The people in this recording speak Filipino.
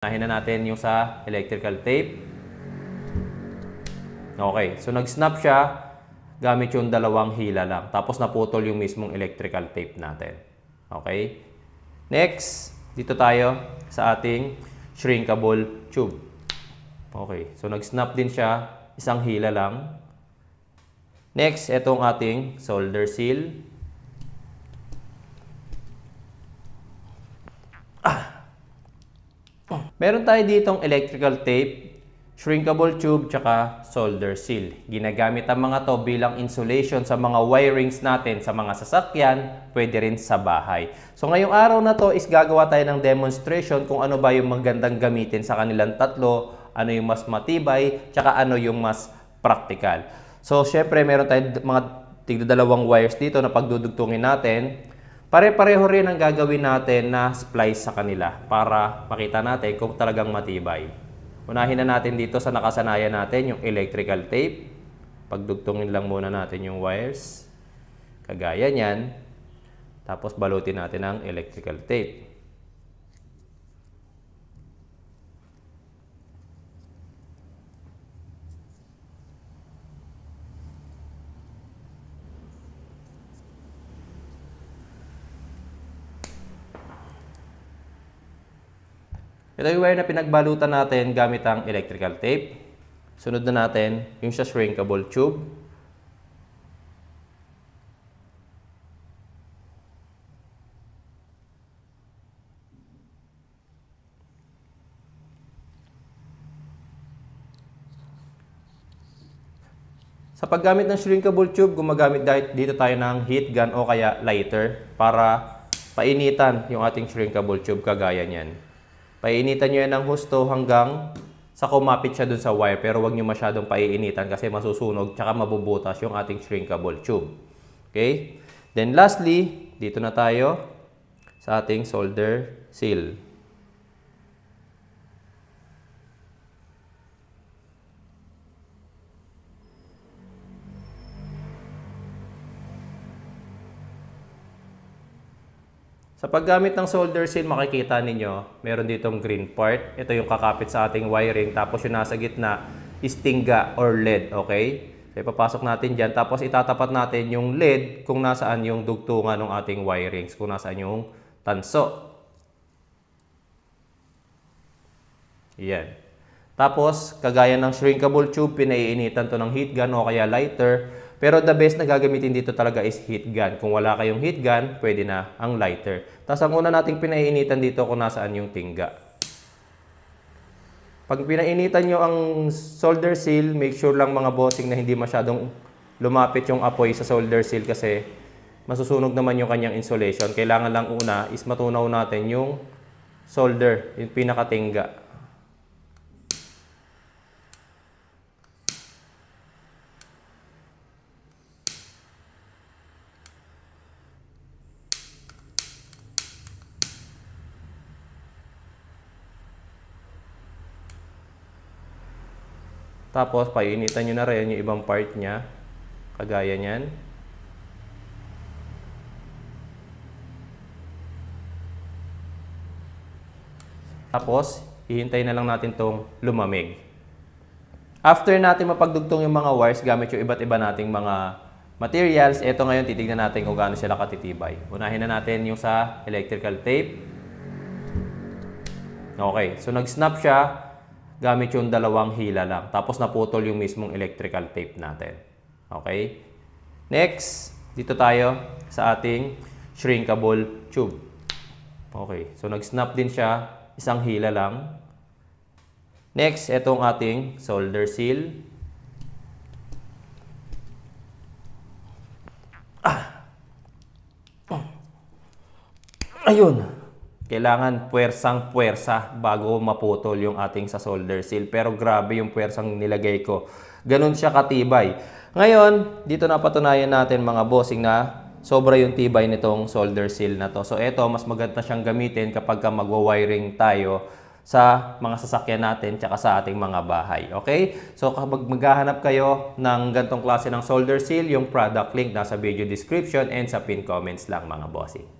Unahin na natin yung sa electrical tape. Okay, so nag-snap siya gamit yung dalawang hila lang. Tapos naputol yung mismong electrical tape natin. Okay? Next, dito tayo sa ating shrinkable tube. Okay, so nag-snap din siya, isang hila lang. Next, itong ating solder seal. Meron tayo ditong electrical tape, shrinkable tube, tsaka solder seal. Ginagamit ang mga to bilang insulation sa mga wirings natin sa mga sasakyan, pwede rin sa bahay. So ngayong araw na to is gagawa tayo ng demonstration kung ano ba yung magandang gamitin sa kanilang tatlo, ano yung mas matibay, tsaka ano yung mas practical. So syempre meron tayong mga tigdadalawang wires dito na pagdudugtungin natin. Pare-pareho rin ang gagawin natin na splice sa kanila para makita natin kung talagang matibay. Unahin na natin dito sa nakasanayan natin yung electrical tape. Pagdugtungin lang muna natin yung wires. Kagaya niyan. Tapos balutin natin ang electrical tape. Ito yung wire na pinagbalutan natin gamit ang electrical tape. Sunod na natin yung sa shrinkable tube. Sa paggamit ng shrinkable tube, gumagamit dito tayo ng heat gun o kaya lighter para painitan yung ating shrinkable tube kagaya niyan. Painitan nyo yan ng husto hanggang sa kumapit siya dun sa wire, pero huwag nyo masyadong paiinitan kasi masusunog tsaka mabubutas yung ating shrinkable tube. Okay? Then lastly, dito na tayo sa ating solder seal. Sa paggamit ng solder seal, makikita ninyo, meron ditong green part. Ito yung kakapit sa ating wiring. Tapos yung nasa gitna is tingga or lead. Okay? So ipapasok natin dyan. Tapos itatapat natin yung lead kung nasaan yung dugtungan ng ating wirings. Kung nasaan yung tanso. Yan. Tapos, kagaya ng shrinkable tube, pinaiinitan to ng heat gun o kaya lighter. Pero the best na gagamitin dito talaga is heat gun. Kung wala kayong heat gun, pwede na ang lighter. Tapos ang una nating pinaiinitan dito kung nasaan yung tingga. Pag pinainitan nyo ang solder seal, make sure lang mga bossing na hindi masyadong lumapit yung apoy sa solder seal kasi masusunog naman yung kanyang insulation. Kailangan lang una is matunaw natin yung solder, yung pinakatingga. Tapos, painitan nyo na rin yung ibang part niya. Kagaya niyan. Tapos, hihintayin na lang natin itong lumamig. After natin mapagdugtong yung mga wires gamit yung iba't iba nating mga materials, ito ngayon titignan natin kung gaano sila katitibay. Unahin na natin yung sa electrical tape. Okay, so nag-snap siya gamit yung dalawang hila lang. Tapos naputol yung mismong electrical tape natin. Okay? Next, dito tayo sa ating shrinkable tube. Okay, so nag-snap din siya. Isang hila lang. Next, itong ating solder seal. Ayun. Kailangan puwersang-puwersa bago maputol yung ating sa solder seal. Pero grabe yung puwersang nilagay ko. Ganun siya katibay. Ngayon, dito napatunayan natin mga bossing na sobra yung tibay nitong solder seal na to. So ito, mas maganda siyang gamitin kapag magwa-wiring tayo sa mga sasakyan natin tsaka sa ating mga bahay. Okay? So kapag maghahanap kayo ng gantong klase ng solder seal, yung product link nasa video description and sa pin comments lang mga bossing.